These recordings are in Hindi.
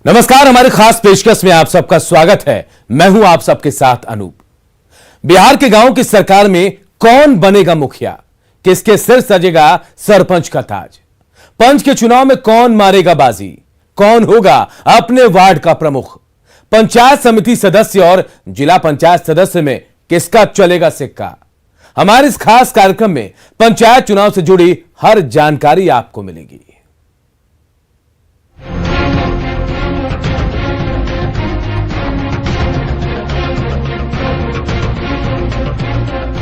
नमस्कार, हमारे खास पेशकश में आप सबका स्वागत है। मैं हूं आप सबके साथ अनूप। बिहार के गांव की सरकार में कौन बनेगा मुखिया, किसके सिर सजेगा सरपंच का ताज, पंच के चुनाव में कौन मारेगा बाजी, कौन होगा अपने वार्ड का प्रमुख, पंचायत समिति सदस्य और जिला पंचायत सदस्य में किसका चलेगा सिक्का। हमारे इस खास कार्यक्रम में पंचायत चुनाव से जुड़ी हर जानकारी आपको मिलेगी।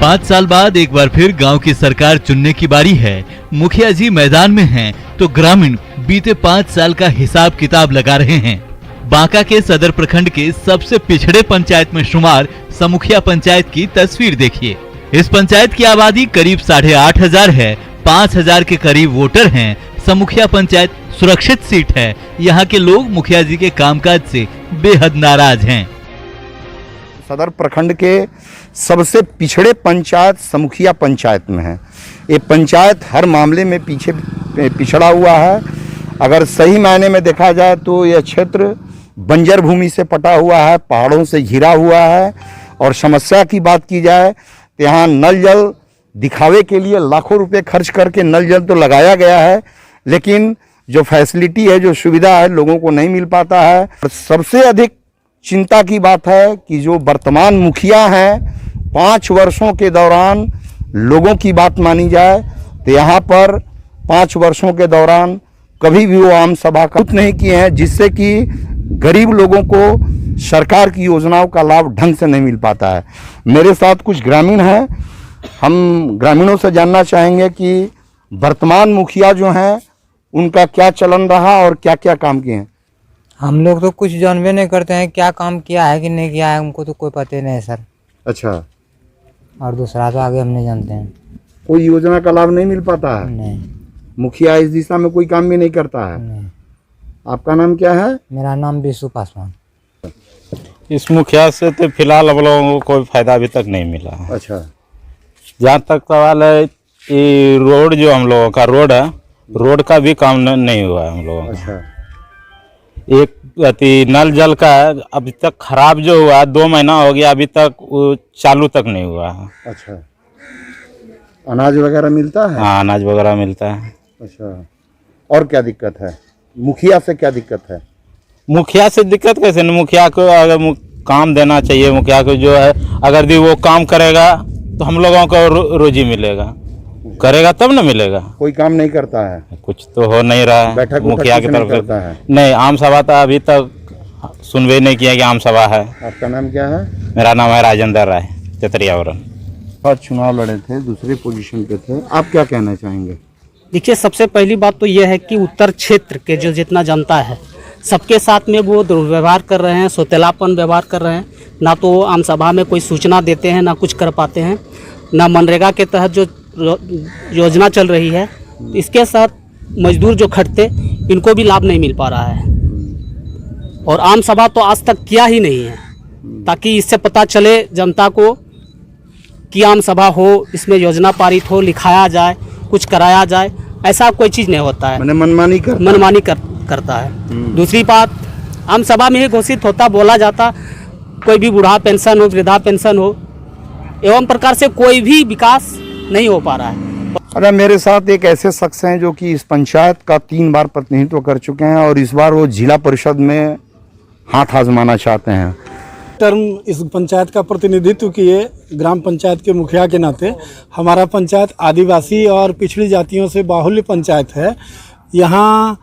5 साल बाद एक बार फिर गांव की सरकार चुनने की बारी है। मुखिया जी मैदान में हैं, तो ग्रामीण बीते 5 साल का हिसाब किताब लगा रहे हैं। बांका के सदर प्रखंड के सबसे पिछड़े पंचायत में शुमार समुखिया पंचायत की तस्वीर देखिए। इस पंचायत की आबादी करीब 8,500 है। 5,000 के करीब वोटर हैं। समुखिया पंचायत सुरक्षित सीट है। यहाँ के लोग मुखिया जी के कामकाज से बेहद नाराज हैं। सदर प्रखंड के सबसे पिछड़े पंचायत समुखिया पंचायत में है। ये पंचायत हर मामले में पीछे पिछड़ा हुआ है। अगर सही मायने में देखा जाए तो यह क्षेत्र बंजर भूमि से पटा हुआ है, पहाड़ों से घिरा हुआ है। और समस्या की बात की जाए तो यहाँ नल जल दिखावे के लिए लाखों रुपए खर्च करके नल जल तो लगाया गया है, लेकिन जो फैसिलिटी है, जो सुविधा है, लोगों को नहीं मिल पाता है। और सबसे अधिक चिंता की बात है कि जो वर्तमान मुखिया हैं, 5 वर्षों के दौरान लोगों की बात मानी जाए तो यहाँ पर 5 वर्षों के दौरान कभी भी वो आम सभा का नहीं किए हैं, जिससे कि गरीब लोगों को सरकार की योजनाओं का लाभ ढंग से नहीं मिल पाता है। मेरे साथ कुछ ग्रामीण हैं, हम ग्रामीणों से जानना चाहेंगे कि वर्तमान मुखिया जो हैं उनका क्या चलन रहा और क्या क्या काम किए हैं। हम लोग तो कुछ जानबे नहीं करते हैं, क्या काम किया है कि नहीं किया है, हमको तो कोई पता नहीं है सर। अच्छा, और दूसरा तो आगे हम नहीं जानते हैं। कोई योजना का लाभ नहीं मिल पाता है? नहीं। मुखिया इस दिशा में कोई काम भी नहीं करता है? नहीं। आपका नाम क्या है? मेरा नाम विशु पासवान। इस मुखिया से तो फिलहाल हम लोगों को कोई फायदा अभी तक नहीं मिला है। अच्छा, जहाँ तक सवाल है, ये रोड जो हम लोगों का रोड है, रोड का भी काम नहीं हुआ है हम लोगों का। अच्छा, एक नल जल का है, अभी तक खराब जो हुआ 2 महीना हो गया, अभी तक वो चालू तक नहीं हुआ है। अच्छा, अनाज वगैरह मिलता है? हाँ, अनाज वगैरह मिलता है। अच्छा, और क्या दिक्कत है? मुखिया से क्या दिक्कत है? मुखिया से दिक्कत कैसे नहीं, मुखिया को अगर काम देना चाहिए। मुखिया को जो है, अगर भी वो काम करेगा तो हम लोगों को रोजी मिलेगा, करेगा तब न मिलेगा। कोई काम नहीं करता है? कुछ तो हो नहीं रहा है। बैठक मुखिया की तरफ करता है? नहीं, आम सभा तो अभी तक सुनवे नहीं किया कि आम सभा है। आपका नाम क्या है? मेरा नाम है राजेंद्र राय, तेतरियावरन। और चुनाव लड़े थे, दूसरे पोजीशन पे थे, आप क्या कहना चाहेंगे? देखिए, सबसे पहली बात तो यह है कि उत्तर क्षेत्र के जो जितना जनता है, सबके साथ में वो दुर्व्यवहार कर रहे हैं, सौतेलापन व्यवहार कर रहे हैं। ना तो आम सभा में कोई सूचना देते हैं, ना कुछ कर पाते हैं। ना मनरेगा के तहत जो योजना चल रही है, इसके साथ मजदूर जो खटते, इनको भी लाभ नहीं मिल पा रहा है। और आम सभा तो आज तक किया ही नहीं है, ताकि इससे पता चले जनता को कि आम सभा हो, इसमें योजना पारित हो, लिखाया जाए, कुछ कराया जाए। ऐसा कोई चीज़ नहीं होता है। मैंने मनमानी करता है। दूसरी बात, आम सभा में ही घोषित होता, बोला जाता, कोई भी बूढ़ा पेंशन हो, वृद्धा पेंशन हो, एवं प्रकार से कोई भी विकास नहीं हो पा रहा है। अरे, मेरे साथ एक ऐसे शख्स हैं जो कि इस पंचायत का 3 बार प्रतिनिधित्व कर चुके हैं और इस बार वो जिला परिषद में हाथ आजमाना चाहते हैं। टर्म इस पंचायत का प्रतिनिधित्व किए ग्राम पंचायत के मुखिया के नाते। हमारा पंचायत आदिवासी और पिछड़ी जातियों से बाहुल्य पंचायत है। यहाँ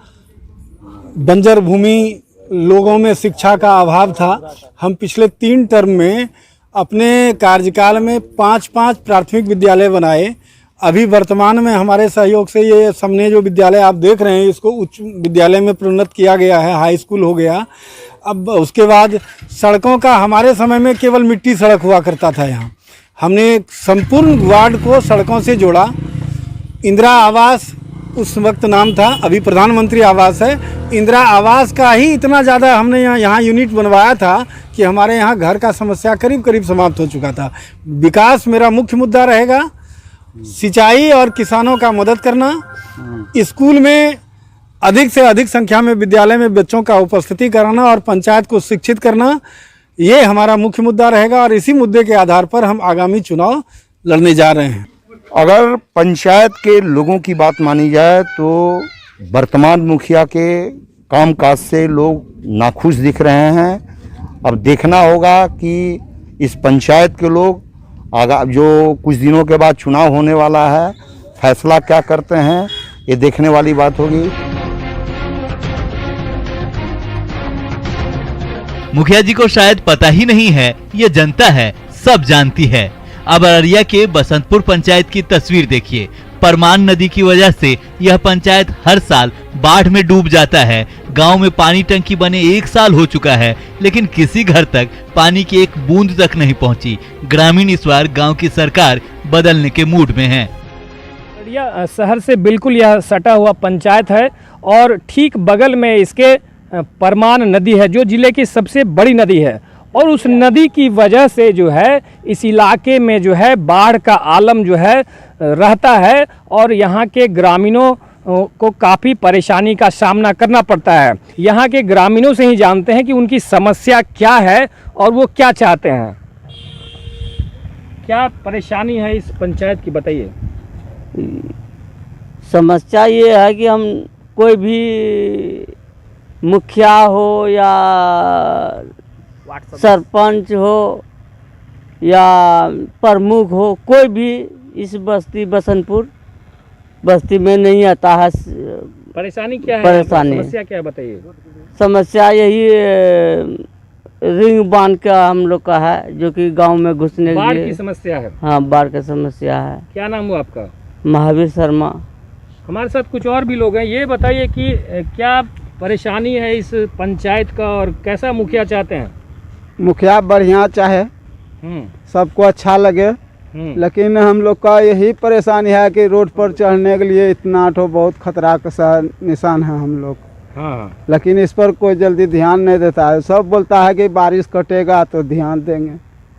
बंजर भूमि, लोगों में शिक्षा का अभाव था। हम पिछले 3 टर्म में अपने कार्यकाल में 5-5 प्राथमिक विद्यालय बनाए। अभी वर्तमान में हमारे सहयोग से ये सामने जो विद्यालय आप देख रहे हैं, इसको उच्च विद्यालय में प्रोन्नत किया गया है, हाई स्कूल हो गया। अब उसके बाद सड़कों का, हमारे समय में केवल मिट्टी सड़क हुआ करता था यहाँ। हमने संपूर्ण वार्ड को सड़कों से जोड़ा। इंदिरा आवास उस वक्त नाम था, अभी प्रधानमंत्री आवास है। इंदिरा आवास का ही इतना ज़्यादा हमने यहाँ यूनिट बनवाया था कि हमारे यहाँ घर का समस्या करीब करीब समाप्त हो चुका था। विकास मेरा मुख्य मुद्दा रहेगा। सिंचाई और किसानों का मदद करना। स्कूल में अधिक से अधिक संख्या में विद्यालय में बच्चों का उपस्थिति कराना और पंचायत को शिक्षित करना, ये हमारा मुख्य मुद्दा रहेगा और इसी मुद्दे के आधार पर हम आगामी चुनाव लड़ने जा रहे हैं। अगर पंचायत के लोगों की बात मानी जाए तो वर्तमान मुखिया के कामकाज से लोग नाखुश दिख रहे हैं। अब देखना होगा कि इस पंचायत के लोग जो कुछ दिनों के बाद चुनाव होने वाला है, फैसला क्या करते हैं, ये देखने वाली बात होगी। मुखिया जी को शायद पता ही नहीं है, ये जनता है, सब जानती है। अब अररिया के बसंतपुर पंचायत की तस्वीर देखिए। परमान नदी की वजह से यह पंचायत हर साल बाढ़ में डूब जाता है। गांव में पानी टंकी बने 1 साल हो चुका है, लेकिन किसी घर तक पानी की एक बूंद तक नहीं पहुंची। ग्रामीण इस बार गांव की सरकार बदलने के मूड में है। अररिया शहर से बिल्कुल यह सटा हुआ पंचायत है और ठीक बगल में इसके परमान नदी है, जो जिले की सबसे बड़ी नदी है। और उस नदी की वजह से जो है इस इलाके में जो है बाढ़ का आलम जो है रहता है और यहाँ के ग्रामीणों को काफ़ी परेशानी का सामना करना पड़ता है। यहाँ के ग्रामीणों से ही जानते हैं कि उनकी समस्या क्या है और वो क्या चाहते हैं। क्या परेशानी है इस पंचायत की, बताइए। समस्या ये है कि हम कोई भी मुखिया हो या सरपंच हो या प्रमुख हो, कोई भी इस बस्ती बसंतपुर बस्ती में नहीं आता है। परेशानी क्या है? समस्या क्या है, बताइए। समस्या यही रिंग बांध का हम लोग का है, जो कि गांव में घुसने के लिए। बाढ़ की समस्या है? हाँ, बाढ़ की समस्या है। क्या नाम हुआ आपका? महावीर शर्मा। हमारे साथ कुछ और भी लोग हैं। ये बताइए कि क्या परेशानी है इस पंचायत का और कैसा मुखिया चाहते हैं? मुखिया बढ़िया चाहे, सबको अच्छा लगे, लेकिन हम लोग का यही परेशानी है कि रोड पर चढ़ने के लिए इतना तो बहुत खतरा का निशान है हम लोग। हाँ। लेकिन इस पर कोई जल्दी ध्यान नहीं देता है। सब बोलता है कि बारिश कटेगा तो ध्यान देंगे।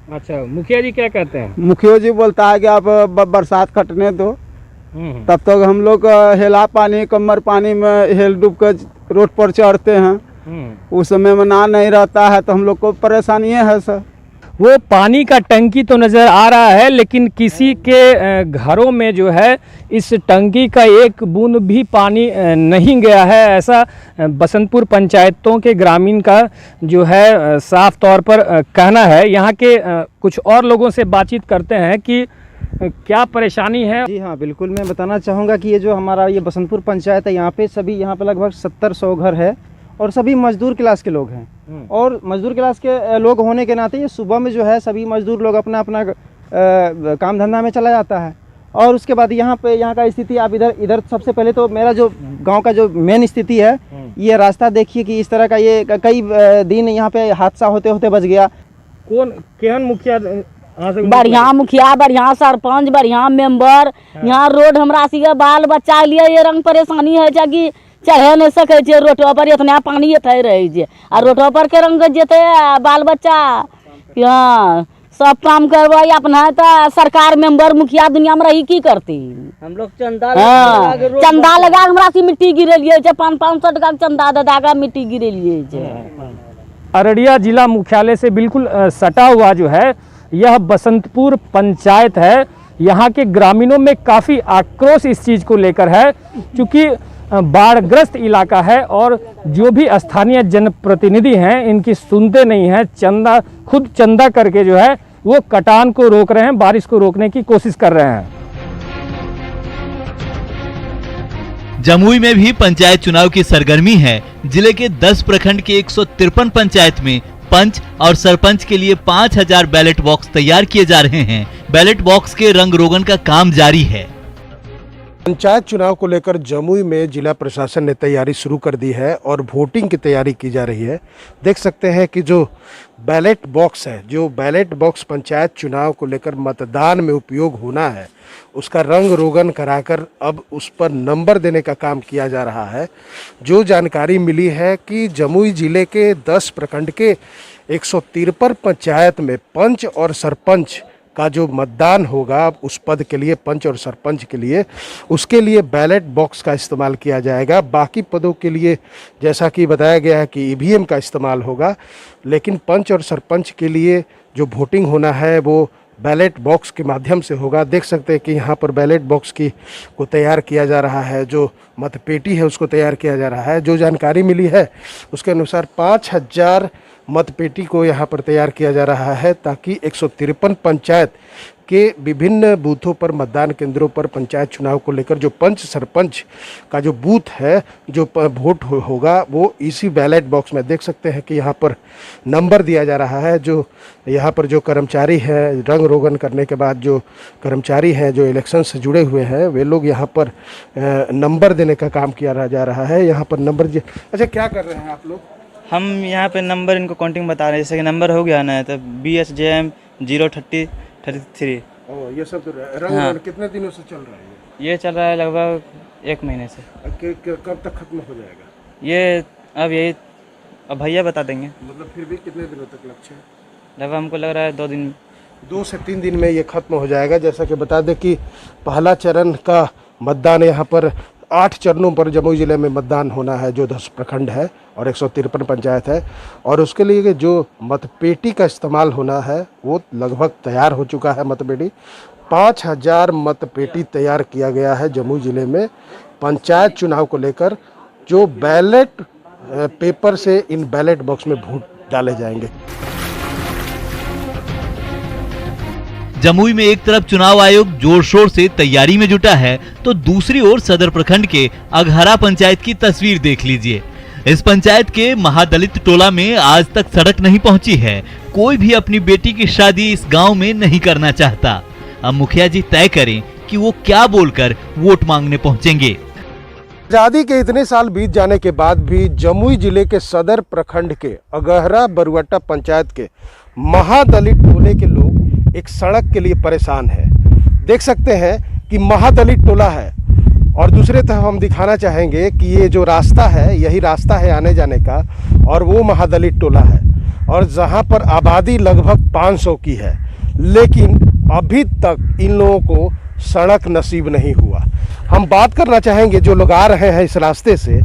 अच्छा, मुखिया जी क्या कहते हैं? मुखिया जी बोलता है कि आप बरसात कटने दो, तब तक हम लोग हेला पानी कमर पानी में हेल डूब कर रोड पर चढ़ते हैं। उस समय में ना नहीं रहता है तो हम लोग को परेशानी है सर। वो पानी का टंकी तो नज़र आ रहा है, लेकिन किसी के घरों में जो है इस टंकी का एक बूंद भी पानी नहीं गया है। ऐसा बसंतपुर पंचायतों के ग्रामीण का जो है साफ तौर पर कहना है। यहाँ के कुछ और लोगों से बातचीत करते हैं कि क्या परेशानी है। जी हाँ, बिल्कुल मैं बताना चाहूँगा कि ये जो हमारा ये बसंतपुर पंचायत है, यहाँ पे लगभग 70-100 घर है और सभी मजदूर क्लास के लोग हैं। और मजदूर क्लास के लोग होने के नाते ये सुबह में जो है सभी मजदूर लोग अपना अपना काम धंधा में चला जाता है। और उसके बाद यहाँ का स्थिति आप इधर सबसे पहले तो मेरा जो गांव का जो मेन स्थिति है, ये रास्ता देखिए कि इस तरह का ये कई दिन यहाँ पे हादसा होते होते बच गया। केहन मुखिया? बढ़िया मुखिया, बढ़िया सरपंच, बढ़िया मेंबर। यहाँ रोड हमरा सी बाल बच्चा लिए ये रंग परेशानी है कि चढ़े नहीं सके छे रोड पर, इतना पानी थे रहे छे आ रोड पर के रंग जेते बाल बच्चा। हाँ, सब काम करवाई अपना तो सरकार मेंबर मुखिया दुनिया में रही की करती। हम लोग चंदा लगा हमरा सी मिट्टी गिरेलिए 500 टका चंदा दे का मिट्टी गिरेलिए। अररिया जिला मुख्यालय से बिल्कुल सटा हुआ जो है यह बसंतपुर पंचायत है। यहाँ के ग्रामीणों में काफ़ी आक्रोश इस चीज़ को लेकर है, क्योंकि बाढ़ग्रस्त इलाका है और जो भी स्थानीय जनप्रतिनिधि हैं इनकी सुनते नहीं हैं। खुद चंदा करके जो है वो कटान को रोक रहे हैं, बारिश को रोकने की कोशिश कर रहे हैं। जमुई में भी पंचायत चुनाव की सरगर्मी है। जिले के 10 प्रखंड के 153 पंचायत में पंच और सरपंच के लिए 5000 बैलेट बॉक्स तैयार किए जा रहे हैं। बैलेट बॉक्स के रंग रोगन का काम जारी है। पंचायत चुनाव को लेकर जमुई में जिला प्रशासन ने तैयारी शुरू कर दी है और वोटिंग की तैयारी की जा रही है। देख सकते हैं कि जो बैलेट बॉक्स है, जो बैलेट बॉक्स पंचायत चुनाव को लेकर मतदान में उपयोग होना है, उसका रंग रोगन कराकर अब उस पर नंबर देने का काम किया जा रहा है। जो जानकारी मिली है कि जमुई जिले के 10 प्रखंड के 153 पंचायत में पंच और सरपंच का जो मतदान होगा उस पद के लिए, पंच और सरपंच के लिए, उसके लिए बैलेट बॉक्स का इस्तेमाल किया जाएगा। बाकी पदों के लिए जैसा कि बताया गया है कि ईवीएम का इस्तेमाल होगा, लेकिन पंच और सरपंच के लिए जो वोटिंग होना है वो बैलेट बॉक्स के माध्यम से होगा। देख सकते हैं कि यहाँ पर बैलेट बॉक्स को तैयार किया जा रहा है, जो मतपेटी है उसको तैयार किया जा रहा है। जो जानकारी मिली है उसके अनुसार 5000 मतपेटी को यहाँ पर तैयार किया जा रहा है, ताकि 153 पंचायत के विभिन्न बूथों पर, मतदान केंद्रों पर पंचायत चुनाव को लेकर जो पंच सरपंच का जो बूथ है, जो वोट होगा वो इसी बैलेट बॉक्स में। देख सकते हैं कि यहाँ पर नंबर दिया जा रहा है। जो यहाँ पर जो कर्मचारी हैं, रंग रोगन करने के बाद जो कर्मचारी हैं जो इलेक्शन से जुड़े हुए हैं, वे लोग यहाँ पर नंबर देने का काम किया जा रहा है। यहाँ पर नंबर अच्छा क्या कर रहे हैं आप लोग? हम यहाँ पे नंबर इनको काउंटिंग बता रहे हैं। जैसे कि नंबर हो गया ना, तो BSJM 03033। ये सब तो रंग कितने दिनों से चल रहा है? ये चल रहा है लगभग 1 महीने से। कब तक खत्म हो जाएगा ये? अब भैया बता देंगे। मतलब फिर भी कितने दिनों तक लक्ष्य है? लगभग हमको लग रहा है 2 से 3 दिन में ये खत्म हो जाएगा। जैसा कि बता दें कि पहला चरण का मतदान यहाँ पर 8 चरणों पर जमुई ज़िले में मतदान होना है, जो 10 प्रखंड है और 153 पंचायत है। और उसके लिए जो मतपेटी का इस्तेमाल होना है वो लगभग तैयार हो चुका है। मतपेटी 5000 मतपेटी तैयार किया गया है जमुई ज़िले में पंचायत चुनाव को लेकर, जो बैलेट पेपर से इन बैलेट बॉक्स में वोट डाले जाएंगे। जमुई में एक तरफ चुनाव आयोग जोर शोर से तैयारी में जुटा है, तो दूसरी ओर सदर प्रखंड के अघहरा पंचायत की तस्वीर देख लीजिए। इस पंचायत के महादलित टोला में आज तक सड़क नहीं पहुंची है। कोई भी अपनी बेटी की शादी इस गांव में नहीं करना चाहता। अब मुखिया जी तय करें कि वो क्या बोलकर वोट मांगने पहुंचेंगे। आजादी के इतने साल बीत जाने के बाद भी जमुई जिले के सदर प्रखंड के अघहरा बरुअट्टा पंचायत के महादलित टोले के लोग एक सड़क के लिए परेशान है। देख सकते हैं कि महादलित टोला है, और दूसरे तरफ हम दिखाना चाहेंगे कि ये जो रास्ता है यही रास्ता है आने जाने का, और वो महादलित टोला है, और जहाँ पर आबादी लगभग 500 की है, लेकिन अभी तक इन लोगों को सड़क नसीब नहीं हुआ। हम बात करना चाहेंगे जो लोग आ रहे हैं इस रास्ते से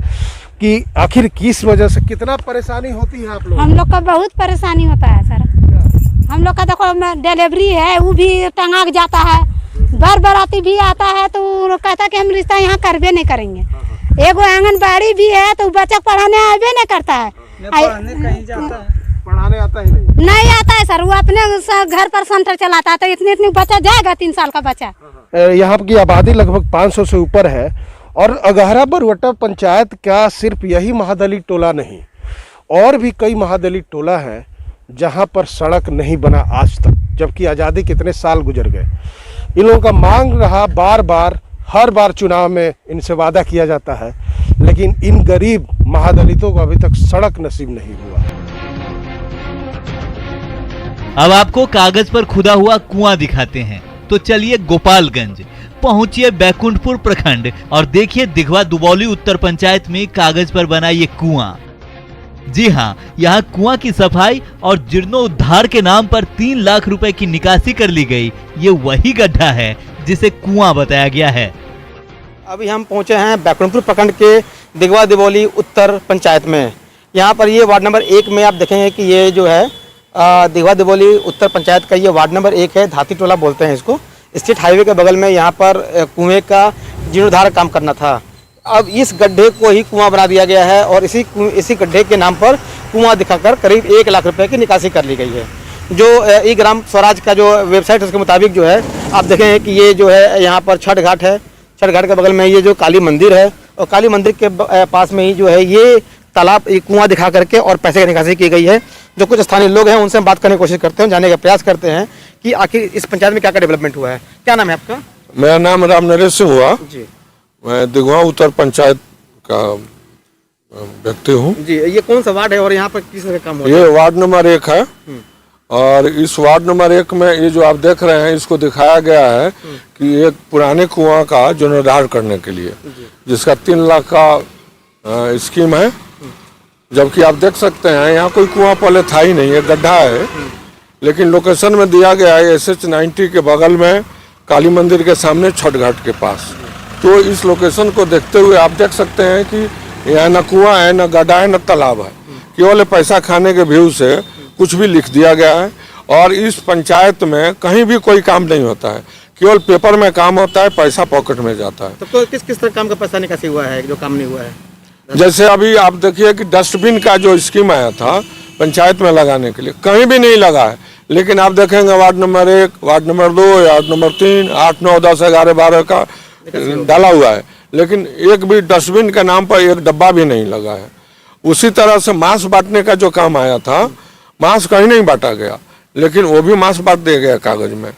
कि आखिर किस वजह से कितना परेशानी होती है आप लोग? हम लोग का बहुत परेशानी होता है सर। हम लोग का देखो डिलीवरी है, वो भी टंगा जाता है। बराती भी आता है तो वो कहता कि हम रिश्ता यहाँ करबे नहीं करेंगे। एगो आंगनबाड़ी भी है तो बच्चा पढ़ाने आवे नहीं करता है। पढ़ाने आता ही नहीं आता है सर। वो अपने घर पर सेंटर चलाता है, तो इतनी बच्चा जाएगा 3 साल का बच्चा। यहाँ की आबादी लगभग 500 से ऊपर है, और अघहरा बरुअट्टा पंचायत का सिर्फ यही महादलित टोला नहीं, और भी कई महादलित टोला है जहाँ पर सड़क नहीं बना आज तक, जबकि आज़ादी के इतने साल गुजर गए। इन लोगों का मांग रहा बार हर बार चुनाव में इनसे वादा किया जाता है, लेकिन इन गरीब महादलितों को अभी तक सड़क नसीब नहीं हुआ। अब आपको कागज पर खुदा हुआ कुआं दिखाते हैं, तो चलिए गोपालगंज पहुंचिए बैकुंठपुर प्रखंड और देखिए दिघवा दुबौली उत्तर पंचायत में कागज पर बना ये कुआं। जी हाँ, यहाँ कुआं की सफाई और जीर्णोद्धार के नाम पर 3 लाख रुपए की निकासी कर ली गई। ये वही गड्ढा है जिसे कुआं बताया गया है। अभी हम पहुंचे हैं बैकुंठपुर प्रखंड के दिघवा दुबौली उत्तर पंचायत में। यहाँ पर ये वार्ड नंबर 1 में आप देखेंगे कि ये जो है दिघवा दुबौली उत्तर पंचायत का ये वार्ड नंबर 1 है। धाती टोला बोलते हैं इसको। स्टेट हाईवे के बगल में यहाँ पर कुएं का जीर्णोद्धार काम करना था। अब इस गड्ढे को ही कुआं बना दिया गया है, और इसी गड्ढे के नाम पर कुआं दिखाकर करीब 1 लाख रुपए की निकासी कर ली गई है। जो ई ग्राम स्वराज का जो वेबसाइट है उसके मुताबिक जो है आप देखेंगे कि ये जो है यहाँ पर छठ घाट है। छठ घाट के बगल में ये जो काली मंदिर है, और काली मंदिर के पास में ही जो है ये तालाब, ये कुआं दिखा करके और पैसे की निकासी की गई है। जो कुछ स्थानीय लोग हैं उनसे हम बात करने की कोशिश करते हैं, जानने का प्रयास करते हैं कि आखिर इस पंचायत में क्या क्या डेवलपमेंट हुआ है। क्या नाम है आपका? मेरा नाम राम नरेश सिंह हुआ जी। मैं दिघवा उत्तर पंचायत का व्यक्ति हूँ जी। ये कौन सा वार्ड है और यहाँ पर किस तरह काम हो रहा है? ये वार्ड नंबर 1 है, और इस वार्ड नंबर 1 में ये जो आप देख रहे हैं इसको दिखाया गया है कि एक पुराने कुआं का जीर्णोद्धार करने के लिए, जिसका 3 लाख का स्कीम है। जबकि आप देख सकते हैं यहाँ कोई कुआं पहले था ही नहीं, एक गड्ढा है। लेकिन लोकेशन में दिया गया है SH90 के बगल में काली मंदिर के सामने छठ घाट के पास। तो इस लोकेशन को देखते हुए आप देख सकते हैं कि यहाँ न कुआं है, न गड्ढा है, न तालाब है। केवल पैसा खाने के व्यू से कुछ भी लिख दिया गया है और इस पंचायत में कहीं भी कोई काम नहीं होता है, केवल पेपर में काम होता है, पैसा पॉकेट में जाता है। तो किस किस तरह काम का पैसा निकासी हुआ है जो काम नहीं हुआ है? जैसे अभी आप देखिए कि डस्टबिन का जो स्कीम आया था पंचायत में लगाने के लिए, कहीं भी नहीं लगा है। लेकिन आप देखेंगे ward number 1, ward number 2, ward number 3, 8, 9, 10, 11, 12 का डाला हुआ है, लेकिन एक भी डस्टबिन के नाम पर एक डब्बा भी नहीं लगा है। उसी तरह से मांस बांटने का जो काम आया था, मांस कहीं नहीं बांटा गया, लेकिन वो भी मांस बांट दिया गया कागज में।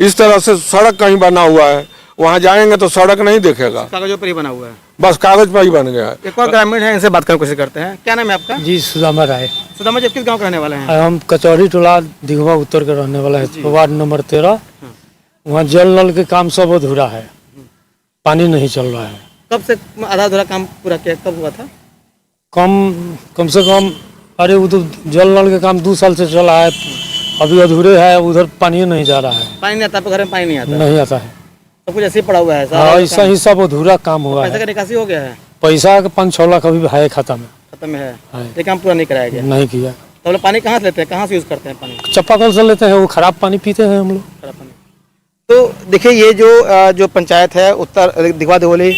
इस तरह से सड़क कहीं बना हुआ है, वहाँ जाएंगे तो सड़क नहीं दिखेगा, कागजों पर ही बना हुआ है, बस कागज पर ही बन गया है। एक और ग्रामीण है, इनसे बात करने की कोशिश करते हैं। क्या नाम है आपका? जी सुदामा राय। सुदामा जी, किस गांव के रहने वाले हैं? हम कचौरी टोला दिघवा उत्तर के रहने वाला है, वार्ड नंबर 13। वहाँ जल नल के काम सब अधूरा है, पानी नहीं चल रहा है। कब से आधा अधूरा काम पूरा किया, कब हुआ था? कम से कम, अरे वो तो जल नल के काम 2 साल से चला है, अभी अधूरे है। उधर पानी नहीं जा रहा है, पानी नहीं आता, आपके घर में पानी नहीं आता? नहीं आता है, सब कुछ ऐसे ही पड़ा हुआ है। हाँ, ऐसा ही सब अधूरा काम हुआ पैसा है। का निकासी हो गया है? पैसा 5-6 लाख अभी है खाता में, खत्म है। ये काम पूरा नहीं कराया गया? नहीं किया। तो हम लोग पानी कहाँ से लेते हैं, कहाँ से यूज करते हैं पानी? चापाकल से लेते हैं, वो खराब पानी पीते हैं हम लोग। खराब पानी। तो देखिए, ये जो पंचायत है उत्तर दिघवा दिघोली,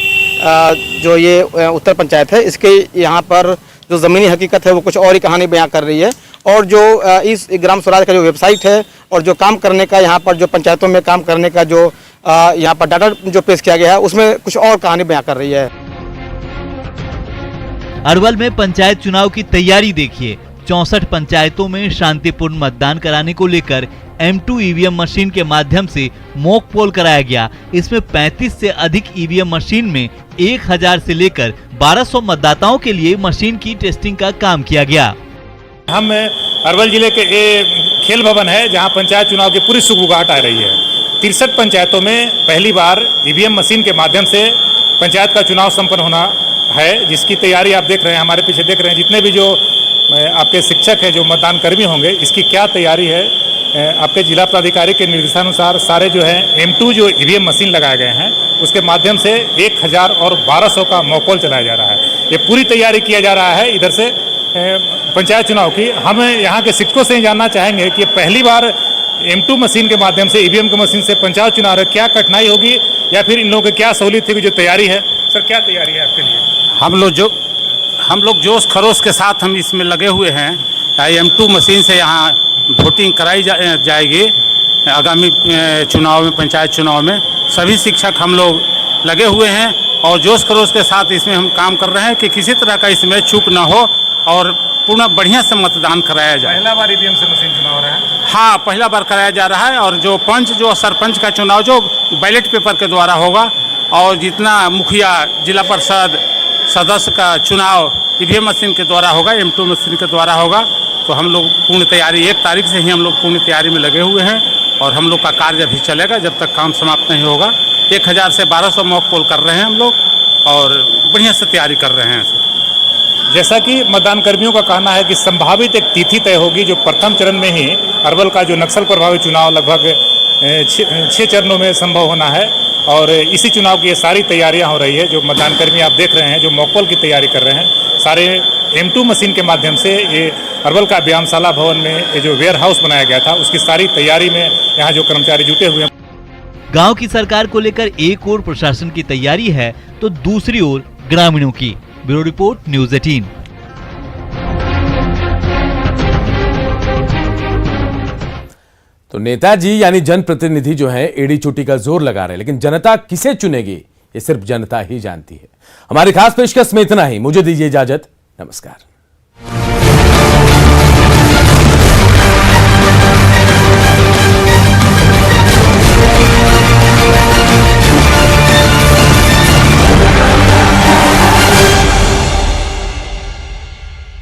जो ये उत्तर पंचायत है, इसके यहाँ पर जो ज़मीनी हकीकत है वो कुछ और ही कहानी बयां कर रही है। और जो इस ग्राम स्वराज का जो वेबसाइट है और जो काम करने का यहाँ पर जो पंचायतों में काम करने का जो यहाँ पर डाटा जो पेश किया गया है, उसमें कुछ और कहानी बयां कर रही है। अरवल में पंचायत चुनाव की तैयारी देखिए। 64 पंचायतों में शांतिपूर्ण मतदान कराने को लेकर M2 ईवीएम मशीन के माध्यम से मॉक पोल कराया गया। इसमें 35 से अधिक ईवीएम मशीन में 1000 से लेकर 1200 मतदाताओं के लिए मशीन की टेस्टिंग का काम किया गया। हम अरवल जिले के खेल भवन है, जहां पंचायत चुनाव की पूरी सुगबुगाहट आ रही है। 63 पंचायतों में पहली बार ईवीएम मशीन के माध्यम से पंचायत का चुनाव संपन्न होना है, जिसकी तैयारी आप देख रहे हैं, हमारे पीछे देख रहे हैं। जितने भी जो आपके शिक्षक हैं, जो मतदान कर्मी होंगे, इसकी क्या तैयारी है, आपके जिला प्राधिकारी के निर्देशानुसार सारे जो है M2 जो ईवीएम मशीन लगाए गए हैं, उसके माध्यम से 1000 और 1200 का मॉक-पोल चलाया जा रहा है। ये पूरी तैयारी किया जा रहा है इधर से पंचायत चुनाव की। हम यहाँ के शिक्षकों से जानना चाहेंगे कि पहली बार M2 मशीन के माध्यम से, ईवीएम की मशीन से पंचायत चुनाव है, क्या कठिनाई होगी या फिर इन लोगों की क्या सहूलियत है, जो तैयारी है? सर, क्या तैयारी है आपके लिए? हम लोग जोश खरोश के साथ हम इसमें लगे हुए हैं। M2 मशीन से यहाँ वोटिंग कराई जाएगी आगामी चुनाव में, पंचायत चुनाव में। सभी शिक्षक हम लोग लगे हुए हैं और जोश खरोश के साथ इसमें हम काम कर रहे हैं कि किसी तरह का इसमें चूक ना हो और पूर्ण बढ़िया से मतदान कराया जाए। पहला बार ईवीएम से मशीन चुनाव हो रहा है? हाँ, पहला बार कराया जा रहा है। और जो सरपंच का चुनाव जो बैलेट पेपर के द्वारा होगा, और जितना मुखिया, जिला परिषद सदस्य का चुनाव ईवीएम मशीन के द्वारा होगा, M2 मशीन के द्वारा होगा। तो हम लोग पूर्ण तैयारी 1 तारीख से ही हम लोग पूर्ण तैयारी में लगे हुए हैं और हम लोग का कार्य अभी चलेगा जब तक काम समाप्त नहीं होगा। 1000 से 1200 मॉक पोल कर रहे हैं हम लोग और बढ़िया से तैयारी कर रहे हैं। जैसा कि मतदान कर्मियों का कहना है कि संभावित एक तिथि तय होगी, जो प्रथम चरण में ही अरवल का जो नक्सल प्रभावित चुनाव लगभग 6 चरणों में संभव होना है। और इसी चुनाव की ये सारी तैयारियां हो रही है। जो मतदान कर्मी आप देख रहे हैं, जो मॉक-पोल की तैयारी कर रहे हैं, सारे M2 मशीन के माध्यम से ये अरवल का व्यायामशाला भवन में ये जो वेयर हाउस बनाया गया था, उसकी सारी तैयारी में यहाँ जो कर्मचारी जुटे हुए हैं। गांव की सरकार को लेकर एक ओर प्रशासन की तैयारी है तो दूसरी ओर ग्रामीणों की। Bureau report, news 18। तो नेताजी यानी जनप्रतिनिधि जो है एड़ी चोटी का जोर लगा रहे हैं, लेकिन जनता किसे चुनेगी ये सिर्फ जनता ही जानती है। हमारी खास पेशकश में इतना ही। मुझे दीजिए इजाजत। नमस्कार।